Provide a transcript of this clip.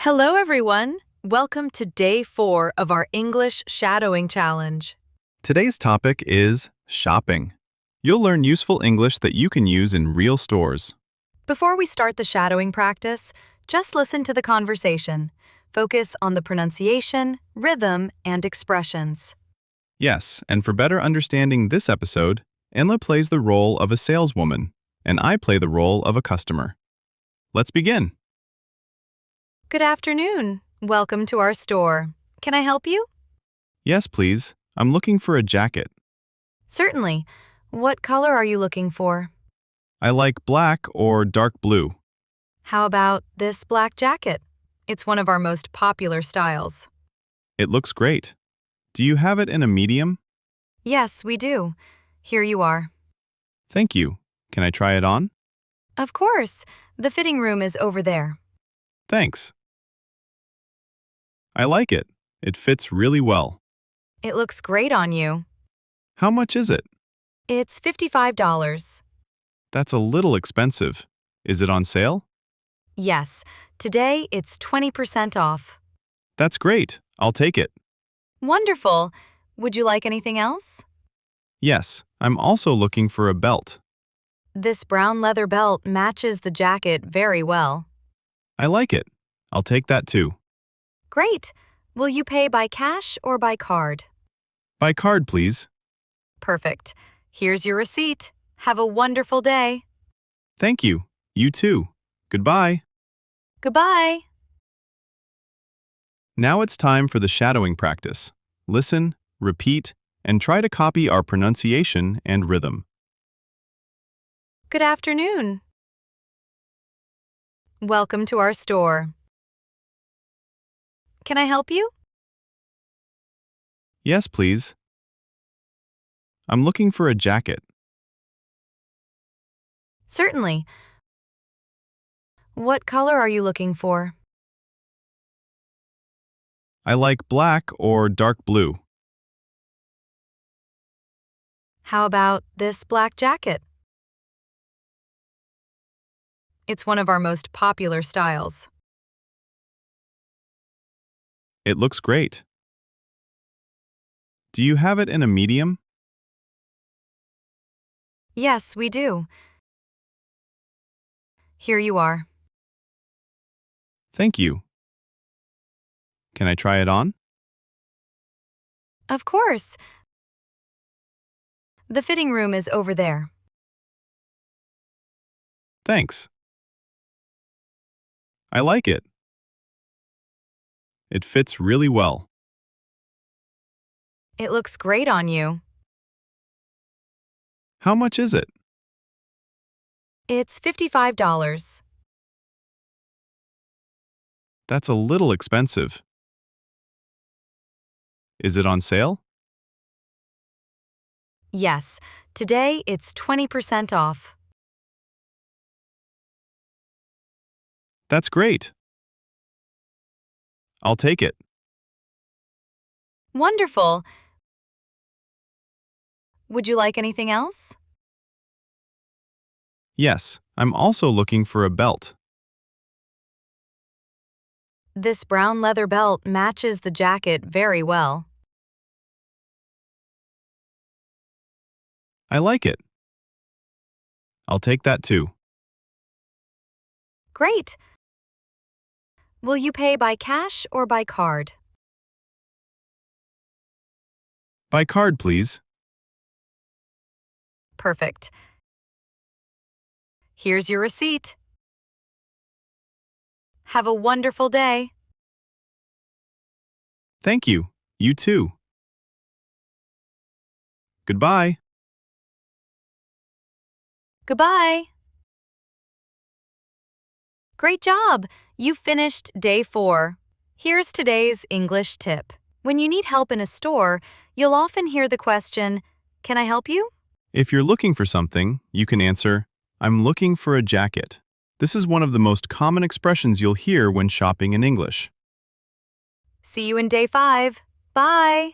Hello, everyone. Welcome to day 4 of our English Shadowing Challenge. Today's topic is shopping. You'll learn useful English that you can use in real stores. Before we start the shadowing practice, just listen to the conversation. Focus on the pronunciation, rhythm, and expressions. Yes, and for better understanding this episode, Enla plays the role of a saleswoman, and I play the role of a customer. Let's begin. Good afternoon. Welcome to our store. Can I help you? Yes, please. I'm looking for a jacket. Certainly. What color are you looking for? I like black or dark blue. How about this black jacket? It's one of our most popular styles. It looks great. Do you have it in a medium? Yes, we do. Here you are. Thank you. Can I try it on? Of course. The fitting room is over there. Thanks. I like it. It fits really well. It looks great on you. How much is it? It's $55. That's a little expensive. Is it on sale? Yes, today it's 20% off. That's great. I'll take it. Wonderful. Would you like anything else? Yes, I'm also looking for a belt. This brown leather belt matches the jacket very well. I like it. I'll take that too. Great. Will you pay by cash or by card? By card, please. Perfect. Here's your receipt. Have a wonderful day. Thank you. You too. Goodbye. Goodbye. Now it's time for the shadowing practice. Listen, repeat, and try to copy our pronunciation and rhythm. Good afternoon. Welcome to our store. Can I help you? Yes, please. I'm looking for a jacket. Certainly. What color are you looking for? I like black or dark blue. How about this black jacket? It's one of our most popular styles. It looks great. Do you have it in a medium? Yes, we do. Here you are. Thank you. Can I try it on? Of course. The fitting room is over there. Thanks. I like it. It fits really well. It looks great on you. How much is it? It's $55. That's a little expensive. Is it on sale? Yes, today it's 20% off. That's great. I'll take it. Wonderful. Would you like anything else? Yes, I'm also looking for a belt. This brown leather belt matches the jacket very well. I like it. I'll take that too. Great. Will you pay by cash or by card? By card, please. Perfect. Here's your receipt. Have a wonderful day. Thank you. You too. Goodbye. Goodbye. Great job! You finished day 4. Here's today's English tip. When you need help in a store, you'll often hear the question, "Can I help you?" If you're looking for something, you can answer, I'm looking for a jacket. This is one of the most common expressions you'll hear when shopping in English. See you in day 5. Bye!